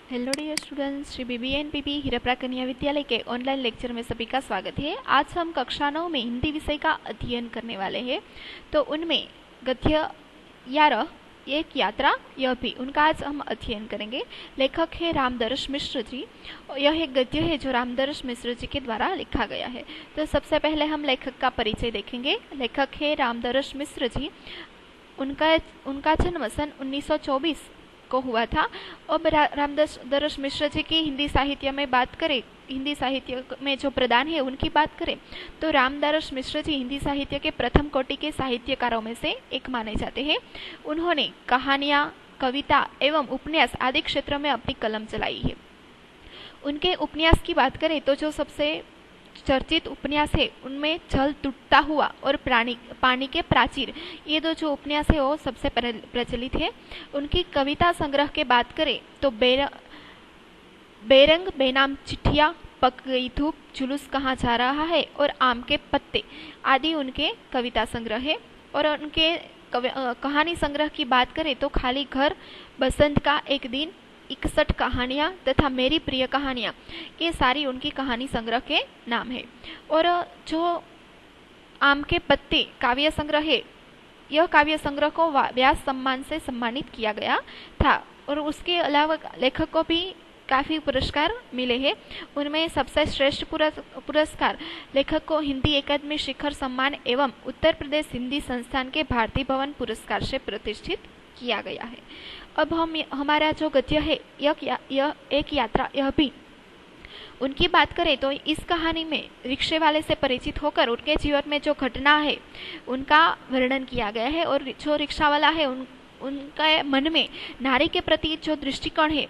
Hello dear students, Shri BBNPP Hirapra Kanya Vidyalaya के online lecture में सभी का स्वागत है। आज हम कक्षा 9 में हिंदी विषय का अध्ययन करने वाले हैं। तो उनमें गद्य 11 एक यात्रा यह भी उनका आज हम अध्ययन करेंगे। लेखक है रामदर्श मिश्र जी। यह एक गद्य है जो रामदर्श मिश्र जी के द्वारा लिखा गया है। तो सबसे पहले हम लेखक का परिचय देखेंगे। लेखक है रामदर्श मिश्र जी। उनका जन्म सन 1924 को हुआ था। अब रामदर्श मिश्र जी की हिंदी साहित्य में बात करें, हिंदी साहित्य में जो प्रदान है उनकी बात करें तो रामदर्श मिश्र जी हिंदी साहित्य के प्रथम कोटि के साहित्यकारों में से एक माने जाते हैं। उन्होंने कहानियां, कविता एवं उपन्यास आदि क्षेत्रों में अपनी कलम चलाई है। उनके उपन्यास की बात करें तो जो सबसे चर्चित उपन्यास है उनमें जल टूटता हुआ और पानी के प्राचीर, ये दो जो उपन्यास है वो सबसे प्रचलित है। उनकी कविता संग्रह के बात करें तो बेरंग बेनाम चिट्ठियां, पक गई धूप, जुलूस कहाँ जा रहा है और आम के पत्ते आदि उनके कविता संग्रह है। और उनके कहानी संग्रह की बात करें तो खाली घर, बसंत का एक दिन, 61 कहानियां तथा मेरी प्रिय कहानियां, ये सारी उनकी कहानी संग्रह के नाम है। और जो आम के पत्ते काव्य संग्रह है, यह काव्य संग्रह को व्यास सम्मान से सम्मानित किया गया था। और उसके अलावा लेखक को भी काफी पुरस्कार मिले हैं। उनमें सबसे श्रेष्ठ पुरस्कार लेखक को हिंदी अकादमी शिखर सम्मान एवं उत्तर प्रदेश हिंदी संस्थान के भारती भवन पुरस्कार से प्रतिष्ठित किया गया है। अब हमारा जो गद्य है यह एक यात्रा यह भी, उनकी बात करें तो इस कहानी में रिक्शे वाले से परिचित होकर उनके जीवन में जो घटना है उनका वर्णन किया गया है। और जो रिक्शा वाला है उनका मन में नारी के प्रति जो दृष्टिकोण है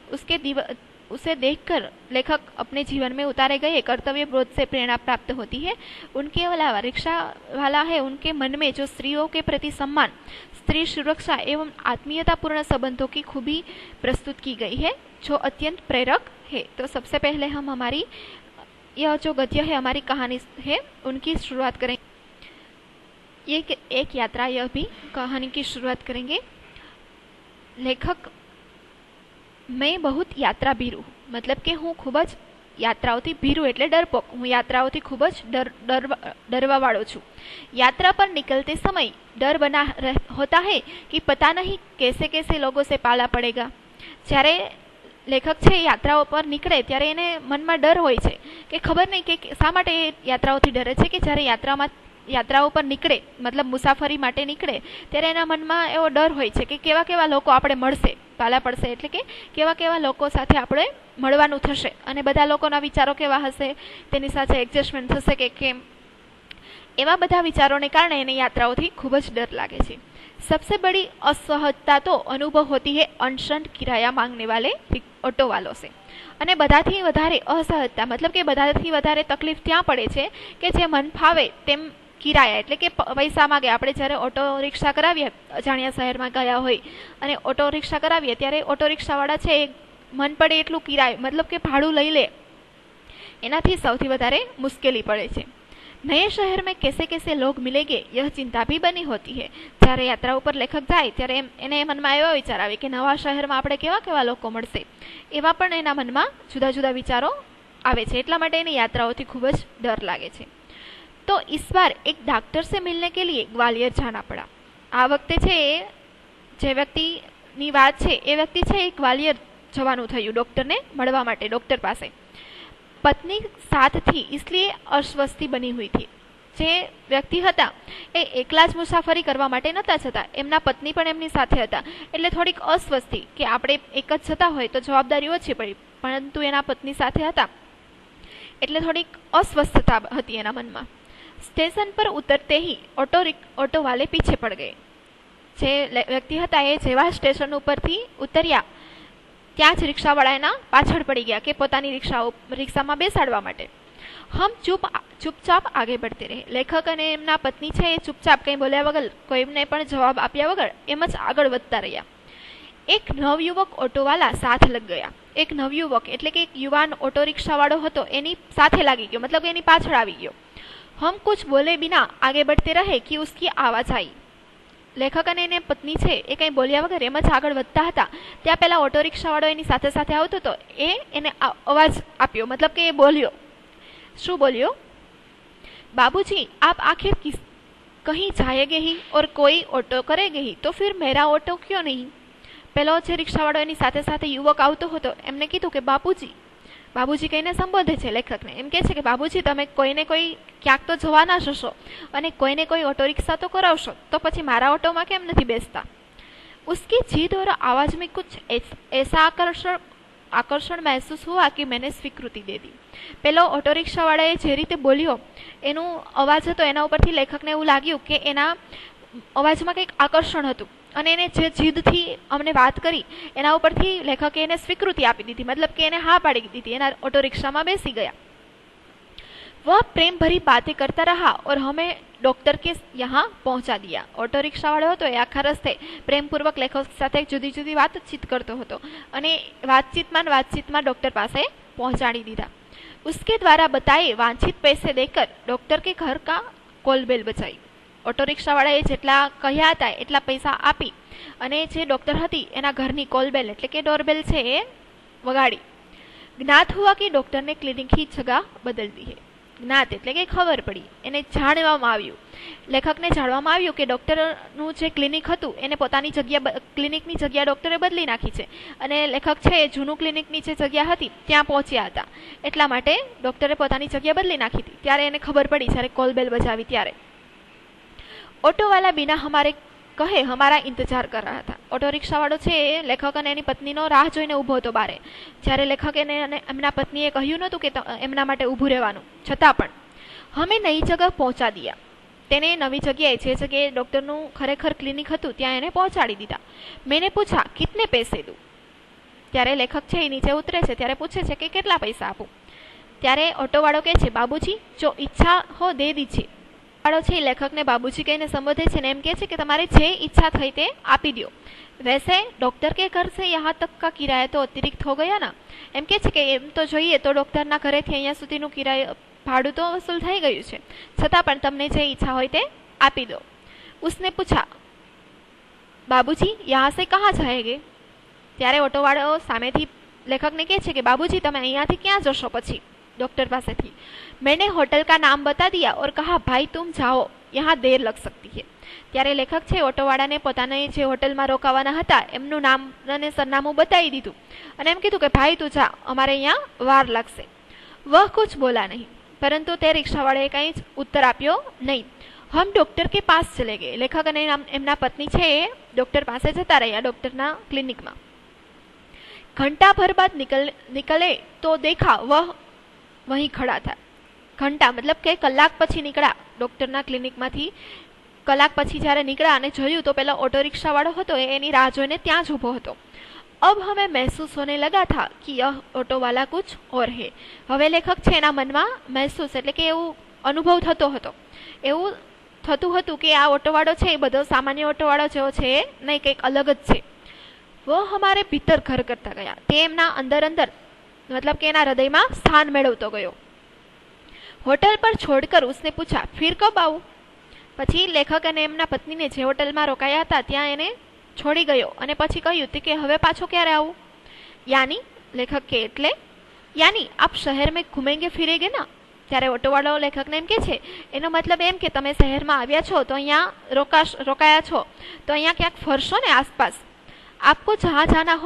उसे देखकर लेखक अपने जीवन में उतारे गए कर्तव्य बोध से प्रेरणा प्राप्त होती है। उनके अलावा रिक्शा वाला है उनके मन में जो स्त्रियों के प्रति सम्मान, स्त्री सुरक्षा एवं आत्मीयतापूर्ण संबंधों की खूबी प्रस्तुत की गई है जो अत्यंत प्रेरक है। तो सबसे पहले हम हमारी यह जो गद्य है, हमारी कहानी है, उनकी शुरुआत करेंगे। ये एक यात्रा यह भी कहानी की शुरुआत करेंगे। लेखक, मैं बहुत यात्रा भीरू, मतलब કે હું ખૂબ જ યાત્રાઓથી ભીરું એટલે ડરપોક, હું યાત્રાઓથી ખૂબ જ डरवावाड़ो छू। यात्रा पर निकलते समय डर बना होता है कि पता नहीं कैसे कैसे लोगों से पाला पड़ेगा। જ્યારે લેખક છે યાત્રાઓ પર નીકળે ત્યારે એને મનમાં ડર હોય છે કે ખબર નહીં કે શા માટે યાત્રાઓથી ડરે છે કે જ્યારે યાત્રાઓ પર નીકળે, મતલબ મુસાફરી માટે નીકળે ત્યારે એના મનમાં એવો ડર હોય છે કે કેવા કેવા લોકો આપણે મળશે, પાલા પડશે, એટલે કે કેવા કેવા લોકો સાથે આપણે મળવાનું થશે અને બધા લોકોના વિચારો કેવા હશે, તેની સાથે એડજસ્ટમેન્ટ થશે કે કેમ, એવા બધા વિચારોને કારણે એને યાત્રાઓથી ખૂબ જ ડર લાગે છે। सबसे बड़ी असहजता तो अनुभव होती है अनशन किराया मांगने वाले ऑटो वालों से। અને બધાથી વધારે અસહજતા, मतलब કે બધાથી વધારે તકલીફ ત્યાં પડે છે કે જે મન ફાવે તેમ કિરાયા એટલે કે પૈસા માગે। આપણે જ્યારે ઓટો રિક્ષા કરાવીએ, અજાણ્યા શહેરમાં ગયા હોય અને ઓટો રિક્ષા કરાવીએ ત્યારે ઓટો રિક્ષાવાળા છે મન પડે એટલું કિરાય, मतलब કે ભાડું લઈ લે, એનાથી સૌથી વધારે મુશ્કેલી પડે છે। नए शहर में कैसे कैसे लोग मिलेंगे यह चिंता भी बनी होती है। જ્યારે યાત્રાઓ પર લેખક જાય ત્યારે એને મનમાં એવા વિચાર આવે કે નવા શહેરમાં આપણે કેવા કેવા લોકો મળશે, એવા પણ એના મનમાં જુદા જુદા વિચારો આવે છે। એટલા માટે એને યાત્રાઓથી ખૂબ જ ડર લાગે છે। तो इस बार एक डॉक्टर से मिलने के लिए ग्वालियर जाना पड़ा। આ વખતે છે જે વ્યક્તિની વાત છે એ વ્યક્તિ છે ગ્વાલિયર જવાનું થયું ડોક્ટરને મળવા માટે, ડોક્ટર પાસે। पत्नी साथ थी इसलिए अस्वस्थी बनी हुई थी। જે વ્યક્તિ હતા એ એકલા જ મુસાફરી કરવા માટે નતા જતા, એમના પત્ની પણ એમની સાથે હતા, એટલે થોડીક અસ્વસ્થી કે આપણે એક જ જતા હોય તો જવાબદારી ઓછી પડી, પરંતુ એના પત્ની સાથે હતા એટલે થોડીક अस्वस्थता હતી એના મનમાં। સ્ટેશન પર ઉતરતે ही ऑटो वाले पीछे पड़ गए। જે વ્યક્તિ હતા એ જેવા સ્ટેશન ઉપરથી ઉતર્યા ત્યાં જ રિક્ષાવાળા એના પાછળ પડી ગયા કે પોતાની રિક્ષામાં બેસાડવા માટે। हम चुपचाप आगे बढ़ते रहे। लेखक અને એમના પત્ની છે એ ચૂપચાપ કંઈ બોલ્યા વગર, કોઈને પણ જવાબ આપ્યા વગર એમ જ આગળ વધતા રહ્યા। એક નવયુવક ઓટોવાલા સાથ લગ ગયા। એક નવયુવક એટલે કે એક યુવાન ઓટો રિક્ષાવાળો હતો એની સાથે લાગી ગયો, मतलब એની પાછળ આવી ગયો। हम कुछ बोले बिना आगे बढ़ते रहे कि उसकी आवाज आई। લેખક અને એની પત્ની છે એ કંઈ બોલ્યા વગર એમ જ આગળ વધતા હતા ત્યાં પેલા ઓટો રિક્ષાવાળો એની સાથે સાથે આવતો હતો એ એને અવાજ આપ્યો, મતલબ કે એ બોલ્યો. શું બોલ્યો? बाबूजी आप आखिर किस कहीं जाएंगे ही और कोई ऑटो करेंगे ही तो फिर मेरा ऑटो क्यों नहीं? પેલો જે રિક્ષાવાળો એની સાથે સાથે યુવક આવતો હતો એમને કીધું કે બાબુજી, બાબુજી કહીને સંબોધે છે લેખકને. એમ કહે છે કે બાબુજી તમે કોઈને કોઈ ક્યાંક તો જવાના જશો અને કોઈને કોઈ ઓટો રિક્ષા તો કરાવશો, તો પછી મારા ઓટોમાં કેમ નથી બેસતા? उसकी जीद और आवाज में कुछ ऐसा आकर्षण महसूस हुआ कि मैंने स्वीकृति दे दी. પેલો ઓટો રિક્ષાવાળાએ જે રીતે બોલ્યો એનું અવાજ હતો એના ઉપરથી લેખકને એવું લાગ્યું કે એના અવાજમાં કંઈક આકર્ષણ હતું અને એને જે જીદથી અમને વાત કરી એના ઉપરથી લેખકે એને સ્વીકૃતિ આપી દીધી, મતલબ કે એને હા પાડી દીધી. એના ઓટો રિક્ષામાં બેસી ગયા. वह प्रेम भरी बातें करता रहा और हमें डॉक्टर के यहाँ पहुंचा दिया. ઓટો રિક્ષાવાળો હતો એ આખા રસ્તે પ્રેમપૂર્વક લેખક સાથે જુદી જુદી વાતચીત કરતો હતો અને વાતચીતમાં ડॉक्टर પાસે પહોંચાડી દીધા. उसके द्वारा बताए वांछित पैसे देकर डॉक्टर के घर का कॉल बेल बजाई. ઓટો રિક્ષાવાળાએ જેટલા કહ્યા હતા એટલા પૈસા આપી અને જે ડોક્ટર હતી એના ઘરની કોલ બેલ એટલે કે ડોરબેલ છે એ વગાડી. જ્ઞાત હુઆ કે ડોક્ટરને ક્લિનિક ही जगह बदल दी है. જ્ઞાત એટલે કે ખબર પડી, એને જાણવામાં આવ્યું, લેખકને જાણવામાં આવ્યું કે ડોક્ટરનું જે ક્લિનિક હતું એને પોતાની જગ્યા ક્લિનિકની જગ્યા ડોક્ટરે બદલી નાખી છે અને લેખક છે એ જૂનું ક્લિનિકની જે જગ્યા હતી ત્યાં પહોંચ્યા હતા એટલા માટે ડોક્ટરે પોતાની જગ્યા બદલી નાખી હતી. ત્યારે એને ખબર પડી જ્યારે કોલ બેલ બજાવી ત્યારે. ઓટોવાલા બિના હમારે કહે હમારા ઇંતજાર કર રહા હતા. ઓટો રિક્ષાવાળો છે એ લેખક અને એની પત્નીનો રાહ જોઈને ઊભો હતો બારે. જ્યારે લેખક એને અને એમના પત્નીએ કહ્યું નહોતું કે એમના માટે ઊભું રહેવાનું, છતાં પણ હમે નઈ જગહ પહોંચા દિયા. તેને નવી જગ્યાએ જે જગ્યાએ ડોક્ટરનું ખરેખર ક્લિનિક હતું ત્યાં એને પહોંચાડી દીધા. મેને પૂછા કિતને પૈસે દઉં? ત્યારે લેખક છે એ નીચે ઉતરે છે ત્યારે પૂછે છે કે કેટલા પૈસા આપું? ત્યારે ઓટોવાળો કહે છે બાબુજી જો ઈચ્છા હો દે દીજીએ. વાળો છે લેખકને બાબુજી કહીને સંબોધે છે ને એમ કહે છે કે તમારે જે ઈચ્છા થઈ તે આપી દો. વૈસે ડોક્ટર કે ઘર સે યહાં તક કા કિરાયા તો અતિરિક્ત હો ગયા ના. એમ કહે છે કે એમ તો જોઈએ તો ડોક્ટરના ઘરેથી અહીંયા સુધીનું કિરાય ભાડું તો વસૂલ થઈ ગયું છે, છતાં પણ તમને જે ઈચ્છા હોય તે આપી દો. ઉસને પૂછા બાબુજી યહાં સે કહાં જાએંગે? ત્યારે ઓટોવાળો સામેથી લેખકને કહે છે કે બાબુજી તમે અહીંયાથી ક્યાં જશો પછી डॉक्टर पास थी. मैंने होटल का नाम बता दिया और कहा भाई तुम जाओ यहाँ देर लग सकती है. ત્યારે લેખક છે ઓટોવાળાને પોતાને જે હોટલમાં રોકાવાના હતા એમનું નામ અને સરનામું બતાવી દીધું અને એમ કીધું કે ભાઈ તું જા, અમારે અહીંયા વાર લાગશે. વહ કુછ બોલા નહીં, પરંતુ તે રિક્ષાવાળાએ કંઈ જ ઉત્તર આપ્યો નહીં. હમ ડોક્ટર કે પાસ ચલે ગયે. લેખક અને એમના પત્ની છે એ ડોક્ટર પાસે જતા રહ્યા, ડોક્ટરના ક્લિનિકમાં. ઘંટા ભર બાદ નિકલે તો દેખા વહ વहीं खड़ा था. ઘંટા મતલબ કે કલાક પછી નીકળ્યા ડોક્ટરના ક્લિનિકમાંથી. કલાક પછી જ્યારે નીકળ્યા અને જોયું તો પેલા ઓટો રિક્ષાવાળો હતો એની રાહ જોઈને ત્યાં જ ઊભો હતો. अब हमें महसूस होने लगा था कि यह ऑटो वाला कुछ और है. હવે લેખક છે એના મનમાં મહેસૂસ એટલે કે એવું અનુભવ થતો હતો, એવું થતું હતું કે આ ઓટોવાળો છે એ બધો સામાન્ય ઓટોવાળો જેવો છે એ નહીં, કંઈક અલગ જ છે. वो हमारे भीतर घर करता गया. તે એમના અંદર मतलब કે એના હૃદયમાં સ્થાન મેળવતો ગયો. હોટલ પર છોડકર उसने पूछा फिर कब आऊं? પછી લેખક અને એમના પત્નીને જે હોટલમાં રોકાયા હતા ત્યાં એને છોડી ગયો અને પછી કહ્યું કે હવે પાછો ક્યારે આવું? યાની લેખક કે એટલે યાની આપ શહેર મેં ઘૂમેંગે ફિરેગે ના. ત્યારે ઓટોવાળો લેખકને એમ કે છે એનો મતલબ એમ કે તમે શહેરમાં આવ્યા છો તો અહીંયા રોકાયા છો તો અહીંયા ક્યાંક ફરશો ને આસપાસ. આપકો જહાં જાના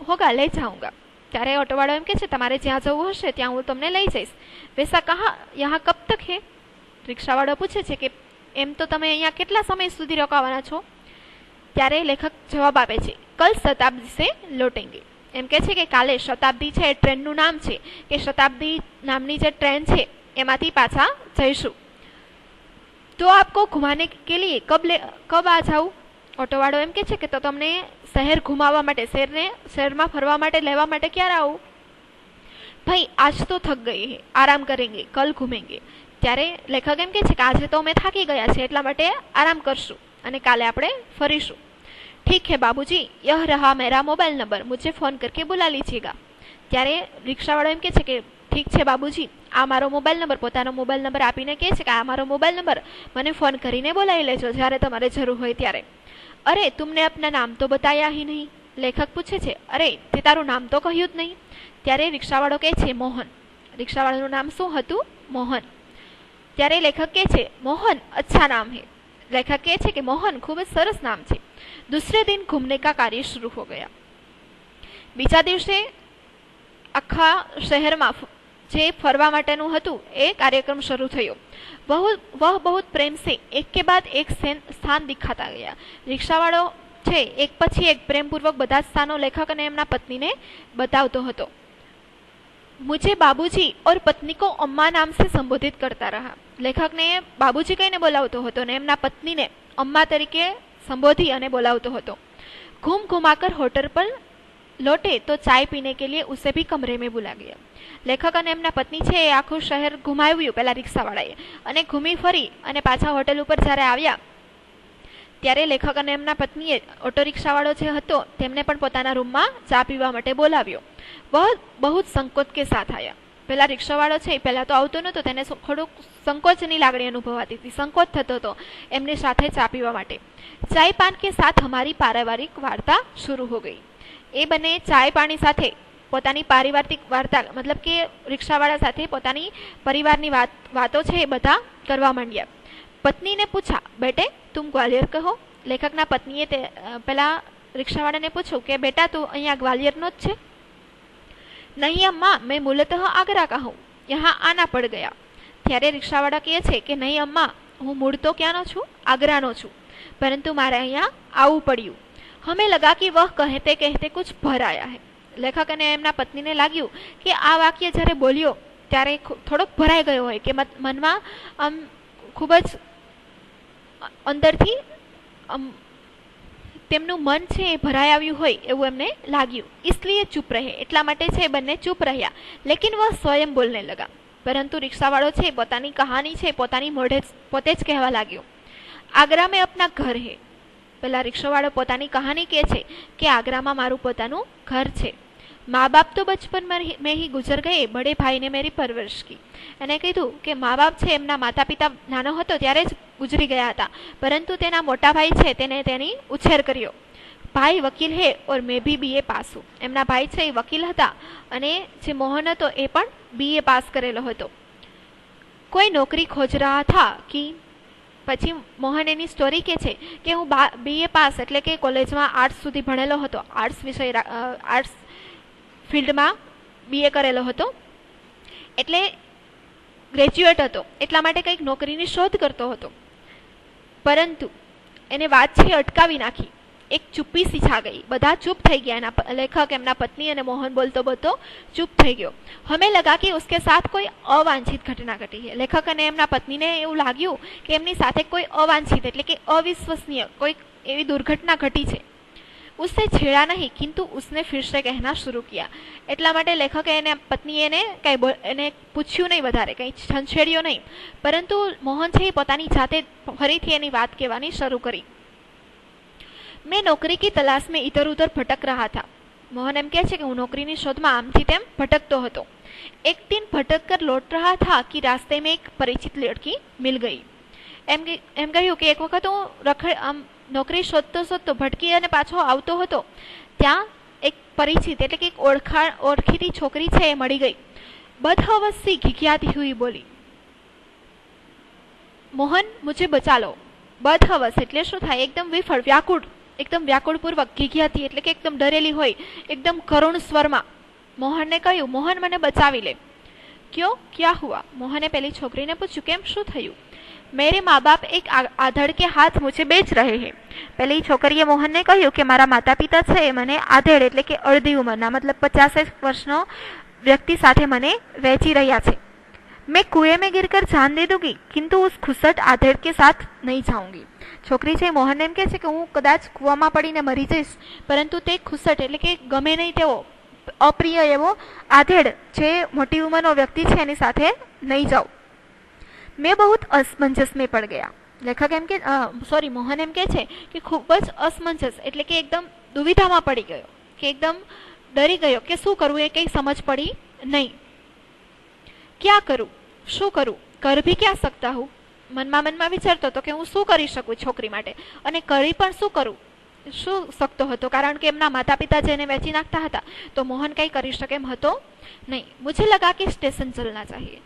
હોગા લે જાઉંગા. ત્યારે ઓટોવાળો એમ કે છે તમારે જ્યાં જવું હશે ત્યાં હું તમને લઈ જઈશ. વૈસા કહા યહાં કબ તક હે? રિક્ષાવાળો પૂછે છે કે એમ તો તમે અહીંયા કેટલા સમય સુધી રોકાવાના છો? ત્યારે લેખક જવાબ આપે છે કલ શતાબ્દી સે લौटेंगे. એમ કે છે કે કાલે શતાબ્દી છે એ ટ્રેનનું નામ છે કે શતાબ્દી નામની જે ટ્રેન છે એમાંથી પાછા જઈશું. તો આપકો ઘુમાને કે લીએ કબ આ જાઉં? ઓટોવાળો એમ કે છે કે તો તમને શહેર ઘુમાવવા માટે શહેરમાં ફરવા માટે લેવા માટે ક્યારે આવું? ભાઈ આજ તો થક ગઈ હે, આરામ કરેંગે, કલ ઘૂમેંગે. ત્યારે લેખક એમ કે છે કે આજે તો અમે થાકી ગયા છે એટલા માટે આરામ કરશું અને કાલે આપણે ફરીશું. ઠીક હે બાબુજી યહ રહા મેરા મોબાઈલ નંબર, મુझे ફોન કરકે બુલા લીજીએગા. ત્યારે રિક્ષાવાળો એમ કે છે કે ઠીક છે બાબુજી આ મારો મોબાઈલ નંબર, પોતાનો મોબાઈલ નંબર આપીને કહે છે કે આ મારો મોબાઈલ નંબર, મને ફોન કરીને બોલાવી લેજો જ્યારે તમારે જરૂર હોય ત્યારે. अरे तुमने अपना नाम तो बताया ही नहीं। लेखक पूछे छे, अरे ते ताરું नाम तो કહ્યું જ નહીં। ત્યારે રિક્ષાવાળો કહે છે, મોહન। રિક્ષાવાળાનું નામ શું હતું? મોહન। ત્યારે લેખક કહે છે, मोहन अच्छा नाम है। लेखक કહે છે કે मोहन खूब જ સરસ નામ છે। दूसरे दिन घूमने का कार्य शुरू हो गया। બીજા દિવસે આખા શહેરમાં જે ફરવા માટેનું હતું એ કાર્યક્રમ શરૂ થયો। वह बहुत प्रेम से एक के बाद एक स्थान दिखाता गया। रिक्शावाળો છે એક પછી એક પ્રેમપૂર્વક બધા સ્થાનો લેખક અને એમના પત્નીને બતાવતો હતો। मुझे बाबूजी और पत्नी को अम्मा नाम से संबोधित करता रहा। लेखक ने बाबूजी कहीने बोलावतो हतो ने एमना पत्नी ने अम्मा तरीके संबोधी अने बोलावतो हतो। घूम घुमाकर होटल पर लौटे तो चाय पीने के लिए उसे भी कमरे में बुला गया। लेखक अने एमना पत्नी छे आखुं शहर घुमाव्युं पेला रिक्शावाळाए अने घूमी फरी अने पाछा होटल उपर ज्यारे आव्या त्यारे लेखक अने एमना पत्नीए ऑटो रिक्शावाळो जे हतो तेमने पण पोताना रूममां चा पीवा माटे बोलाव्यो। वह बहुत संकोच के साथ आया। पेला रिक्शावाळो छे पेला तो आवतो नतो, तेने थोड़ुं संकोचनी लागणी अनुभवाती थी, संकोच थतो तो एमनी साथे चा पीवा माटे। चाय पान के साथ हमारी पारिवारिक वार्ता शुरू हो गई। ए बने चाय पानी साथे पोतानी पारिवारिक वार्ता मतलब के रिक्शावाळा साथे पोतानी परिवारनी वातो छे ए बधा करवा मांड्या। पत्नी ने पूछा, बेटे तुम ग्वालियर कहो। लेखकना पत्नीए पेला रिक्शावाळाने पूछ्યું કે बेटा तू अहींया ग्वालियरनो ज छे? नहीं अम्मा, मैं मूलतः आगरा का हूँ, यहाँ आना पड़ गया। त्यारे रिक्शावाळा कहे छे कि नहीं अम्मा, हूँ मूळ तो क्यांनो छूं? आगरानो छूं, परंतु मारे अहींया आववुं पड्युं। हमें लगा कि वह कहते कहते कुछ भर आया है। लेखक अने एमना पत्नीने लाग्युं कि आ वाक्य ज्यारे बोल्यो त्यारे थोड़ोक भराई गयो होय, के मनमा आम खूब ज अंदरथी તેમનું મન છે એ ભરાઈ આવ્યું હોય એવું એમને લાગ્યું। इसलिए चुप रहे, એટલા માટે છે બંને ચૂપ રહ્યા। लेकिन वह स्वयं बोलने लगा, परंतु रिक्शावाળો છે પોતાની કહાની છે પોતાની મોઢે પોતે જ કહેવા लाग्यो। आगरा में अपना घर है। પેલા रिक्शावाળો પોતાની કહાની કહે છે કે આગ્રામાં મારું પોતાનું ઘર છે। माँ बाप तो बचपन में ही गुजर गए, बड़े भाई ने मेरी परवरिश की। एने कीधुं के माँ बाप छे एमना माता पिता नानो हतो त्यारे ज गुजरी गया हता, परंतु तेना मोटा भाई छे तेने तेनी उछेर कर्यो। भाई वकील है और मैं भी बीए पास हूँ। एमना भाई छे वकील हता अने जे मोहन हतो ए पण बीए पास करेलो हतो। कोई नौकरी खोज रहा था कि પછી મોહન એની સ્ટોરી કે છે કે હું બીએ પાસ એટલે કે કોલેજમાં આર્ટ્સ સુધી ભણેલો હતો, આર્ટ્સ વિષય આર્ટ્સ ફિલ્ડમાં બીએ કરેલો હતો એટલે ગ્રેજ્યુએટ હતો, એટલા માટે કંઈક નોકરીની શોધ કરતો હતો, પરંતુ એને વાત છે અટકાવી નાખી। एक चुप्पी सी छा गई, बधा चुप થઈ ગયા। એના લેખક એમના પત્ની અને મોહન બોલતો બોલતો ચૂપ થઈ ગયો। हमें लगा कि उसके साथ कोई अवांछित घटना घटी है। लेखक અને એમના પત્નીને એવું લાગ્યું કે એમની સાથે કોઈ અવાંછિત એટલે કે અવિશ્વસનીય કોઈ એવી દુર્ઘટના ઘટી છે। उससे छेड़ा नहीं किंतु उसने फिर से कहना शुरू किया। એટલા માટે લેખકે એને પત્નીએ એને પૂછ્યું નહીં, વધારે કંઈ છંછેડ્યો નહીં, પરંતુ મોહન છે પોતાની જાતે ફરીથી એની વાત કહેવાની શરૂ કરી। मैं नौकरी की तलाश में इधर उधर भटक रहा था। मोहन एम कहे कि हूँ नौकरी शोध में आम थी तेम भटकतो हतो। एक दिन भटक कर लौट रहा था कि रास्ते में एक परिचित लड़की मिल गई। एम कहूँ कि एक वक्त हूँ आम नौकरी शोधतो शोधतो भटकी अने पाछो आवतो हतो, त्यां एक परिचित एटले के ओळखीती छोकरी छे ए मळी गई। बदहवस सी घिघियाती हुई बोली, मोहन मुझे बचा लो। बदहवस एटले शुं थाय? एकदम विफल, व्याकुळ, एकदम व्याकुळपूर्वक। घिघियाती एटले के एकदम डरेली होय, एकदम करुण स्वरमा मोहन ने कह્યું, मोहन मने बचावी ले। क्यों, क्या हुआ? मोहने पेली छोकरी ने पूछ्યું, केम शुं थयुं? मेरे माँ बाप एक आधड़ के हाथ मुझे बेच रहे हैं। पेली छोकरीए मोहन ने कह્યું કે મારા માતા પિતા છે મને આધેડ એટલે કે અડધી ઉંમરના मतलब 50 વર્ષનો વ્યક્તિ સાથે મને વેચી રહ્યા છે। मैं कुएं में गिरकर जान दे दूंगी किंतु उस खुसट आधेड़ के साथ नहीं जाऊंगी। छोकरी छे मोहन एम कहे कि हूँ कदाच कुआमां पड़ीने मरी जईश, परंतु ते खुसट એટલે કે ગમે નહીં તેવો અપ્રિય એવો આધેડ જે મોટી ઉંમરનો વ્યક્તિ છે એની સાથે નહીં જાઉં। मैं बहुत असमंजस में पड़ गया। लेखक एम के सॉरी मोहन एम कहे छे कि खूब ज असमंजस એટલે કે एकदम दुविधामां पड़ी गयो, कि एकदम डरी गयो कि શું કરવું એ કંઈ समझ पड़ी नहीं। क्या करूँ, शू करूँ, कर भी क्या सकता हूँ? मनमा विचारतो तो कि हूँ शू करी शकूँ छोकरी माटे, अने करी पण शू करूँ શું શકતો હતો, કારણ કે એમના માતા પિતા જેને વેચી નાખતા હતા તો મોહન કંઈ કરી શકે એમ હતો નહીં. મુझे लगा कि स्टेशन चलना चाहिए.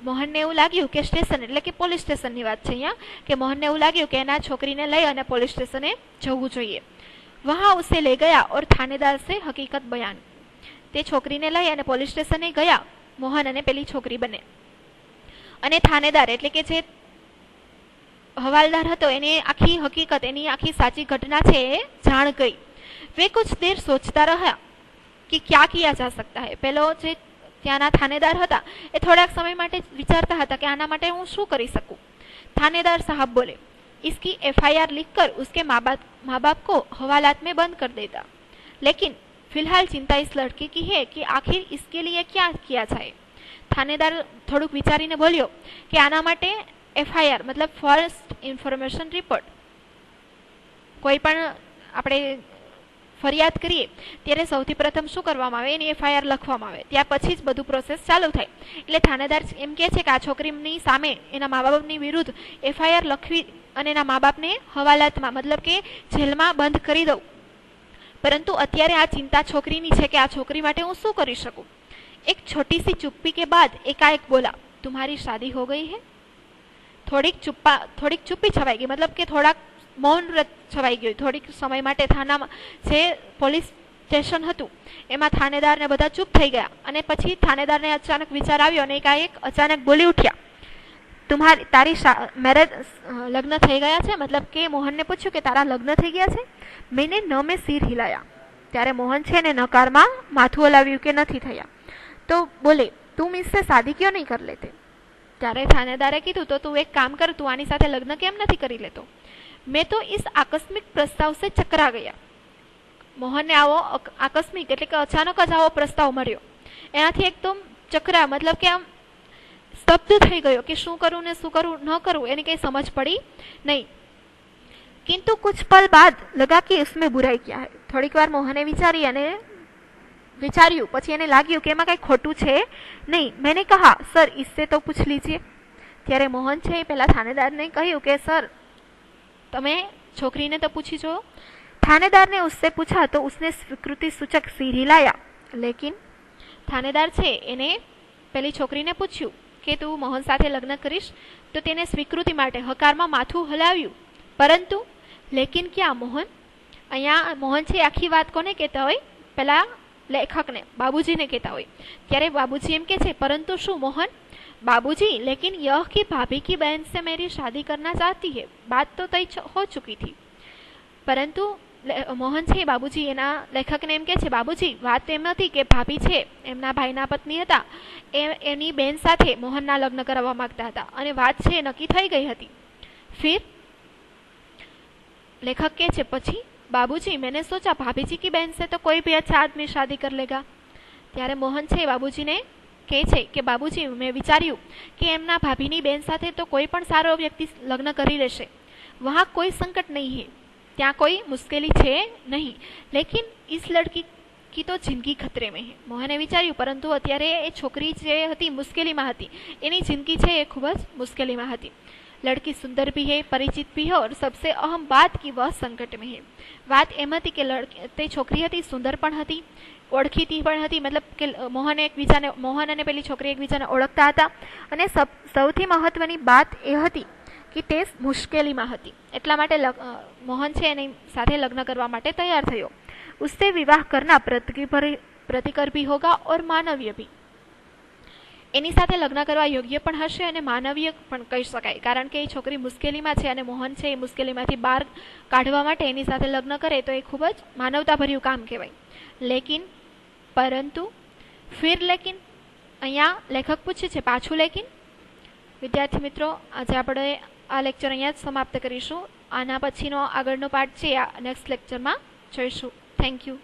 મોહનને એવું લાગ્યું કે સ્ટેશન એટલે કે પોલીસ સ્ટેશનની વાત છે અહીંયા, કે મોહનને એવું લાગ્યું કે એના છોકરીને લઈ અને પોલીસ સ્ટેશને જવું જોઈએ. વહાં ઉસે લે ગયા ઓર થાનેદાર સે હકીકત બયાન. તે છોકરીને લઈ અને પોલીસ સ્ટેશને ગયા, મોહન અને પેલી છોકરી બંને. અને થાનેદાર એટલે કે જે હવાલદાર હતો એને આખી હકીકત, એની આખી સાચી ઘટના છે એ જાણ ગઈ. વે કુછ દેર સોચતા રહ્યા કે ક્યા કિયા જા સકતા હૈ. પેલો જે ત્યાંના થાનેદાર હતા એ થોડાક સમય માટે વિચારતા હતા કે આના માટે હું શું કરી શકું. थानेदार साहब बोले, इसकी एफआईआर लिखकर उसके माँ बाप को हवालात में बंद कर देता, लेकिन फिलहाल चिंता इस लड़की की है कि आखिर इसके लिए क्या किया जाए. थानेदार થોડુંક વિચારીને બોલ્યો કે આના માટે એફઆઈઆર મતલબ ફર્સ્ટ ઇન્ફોર્મેશન રિપોર્ટ, કોઈ પણ આપણે ફરિયાદ કરીએ ત્યારે સૌથી પ્રથમ શું કરવામાં આવે, એની એફઆઈઆર લખવામાં આવે, ત્યાર પછી જ બધું પ્રોસેસ ચાલુ થાય. એટલે થાનેદાર એમ કહે છે કે આ છોકરીની સામે એના મા બાપની વિરુદ્ધ એફઆઈઆર લખવી અને એના મા બાપને હવાલાતમાં મતલબ કે જેલમાં બંધ કરી દઉં. પરંતુ અત્યારે આ ચિંતા છોકરીની છે કે આ છોકરી માટે હું શું કરી શકું. એક छोटी सी चुप्पी के बाद एकाएक बोला, तुम्हारी शादी हो गई है. થોડીક ચુપ્પી છવાઈ ગઈ, મતલબ કે થોડાક મૌન વ્રત છવાઈ ગયું. થોડીક સમય માટે થાનામાં જે પોલીસ સ્ટેશન હતું એમાં થાનેદારને બધા ચૂપ થઈ ગયા. અને પછી થાનેદારને અચાનક વિચાર આવ્યો અને એકાએક અચાનક બોલી ઉઠ્યા, તારી મેરેજ લગ્ન થઈ ગયા છે. મતલબ કે મોહનને પૂછ્યું કે તારા લગ્ન થઈ ગયા છે. મેને ન મેં સિર હિલાયા. ત્યારે મોહન છે ને નકારમાં માથું હલાવ્યું કે નથી થયા. તો બોલે, તું इससे शादी क्यों नहीं कर लेते. ત્યારે થાનેદારે કીધું, તો તું એક કામ કર, તું આની સાથે લગ્ન કેમ નથી કરી લેતો. મેં તો इस आकस्मिक प्रस्ताव से चकरा गया. મોહનને આવો આકસ્મિક એટલે કે અચાનક જ આવો પ્રસ્તાવ મળ્યો, એનાથી એકદમ ચકરા મતલબ કે આમ સ્તબ્ધ થઈ ગયો કે શું કરું ને શું કરું ન કરું એની કઈ સમજ પડી નહીં. किंतु कुछ पल बाद लगा कि इसमें बुराई क्या है. થોડીક વાર મોહને વિચાર્યું પછી એને લાગ્યું કે એમાં કઈ ખોટું છે નહીં. मैंने कहा, सर इससे तो पूछ लीजिए. ત્યારે મોહન છે એ પેલા થાનેદારને કહ્યું કે સર તમે છોકરીને તો પૂછી જો. थानेदार ने उससे पूछा तो उसने स्वीकृति सूचक सिर हिलाया, लेकिन થાનેદાર છે એને પેલી છોકરીને પૂછ્યું કે તું મોહન સાથે લગ્ન કરીશ, તો તેને સ્વીકૃતિ માટે હકારમાં માથું હલાવ્યું. પરંતુ લેકિન ક્યાં મોહન. અહીંયા મોહન છે આખી વાત કોને કહેતા હોય, પેલા લેખકને બાબूजी કહેતા હોય. ત્યારે બાબूजी એમ કે છે, પરંતુ શું મોહન. बाबूजी, लेकिन यह कि भाभी की बहन से मेरी शादी करना चाहती है, बात तो तय हो चुकी थी. परंतु મોહન છે બાબूजी એના લેખકને એમ કે છે, બાબूजी વાત એમ નથી કે ભાભી છે એમના ભાઈના પત્ની હતા, એની બેન સાથે મોહનના લગ્ન કરાવવા માંગતા હતા અને વાત છે નક્કી થઈ ગઈ હતી. फिर लेखक के छे, પછી बाबूजी मैंने सोचा भाभी जी की बहन से तो कोई भी अच्छा आदमी शादी कर लेगा. ત્યારે મોહન છે બાબूजीને કહે છે કે બાબूजी મેં વિચાર્યું કે એમના ભાભીની બેન સાથે તો કોઈ પણ સારો વ્યક્તિ લગ્ન કરી લેશે. वहाँ कोई संकट नहीं है, ત્યાં કોઈ મુશ્કેલી છે નહીં. लेकिन इस लड़की की तो जिंदगी खतरे में है. મોહને વિચાર્યું પરંતુ અત્યારે એ છોકરી જે હતી મુશ્કેલીમાં હતી, એની જિંદગી છે એ ખૂબ જ મુશ્કેલીમાં હતી. लड़की सुंदर भी है, परिचित भी है और सबसे अहम बात कि वह संकट में है. વાત એમ હતી કે તે છોકરી હતી, સુંદર પણ હતી, ઓળખીતી પણ હતી. મતલબ કે મોહન અને પેલી છોકરી એકબીજાને ઓળખતા હતા. અને સૌથી મહત્વની વાત એ હતી કે તે મુશ્કેલીમાં હતી, એટલા માટે મોહન છે એની સાથે લગ્ન કરવા માટે તૈયાર થયો. उससे विवाह करना प्रतिकर भी होगा और मानवीय भी. એની સાથે લગ્ન કરવા યોગ્ય પણ હશે અને માનવીય પણ કહી શકાય, કારણ કે એ છોકરી મુશ્કેલીમાં છે અને મોહન છે એ મુશ્કેલીમાંથી બહાર કાઢવા માટે એની સાથે લગ્ન કરે તો એ ખૂબ જ માનવતાભર્યું કામ કહેવાય. લેકિન પરંતુ ફિર લેકિન અહીંયા લેખક પૂછે છે પાછું લેકિન. વિદ્યાર્થી મિત્રો, આજે આપણે આ લેક્ચર અહીંયા જ સમાપ્ત કરીશું. આના પછીનો આગળનો પાર્ટ છે આ નેક્સ્ટ લેક્ચરમાં જોઈશું. Thank you.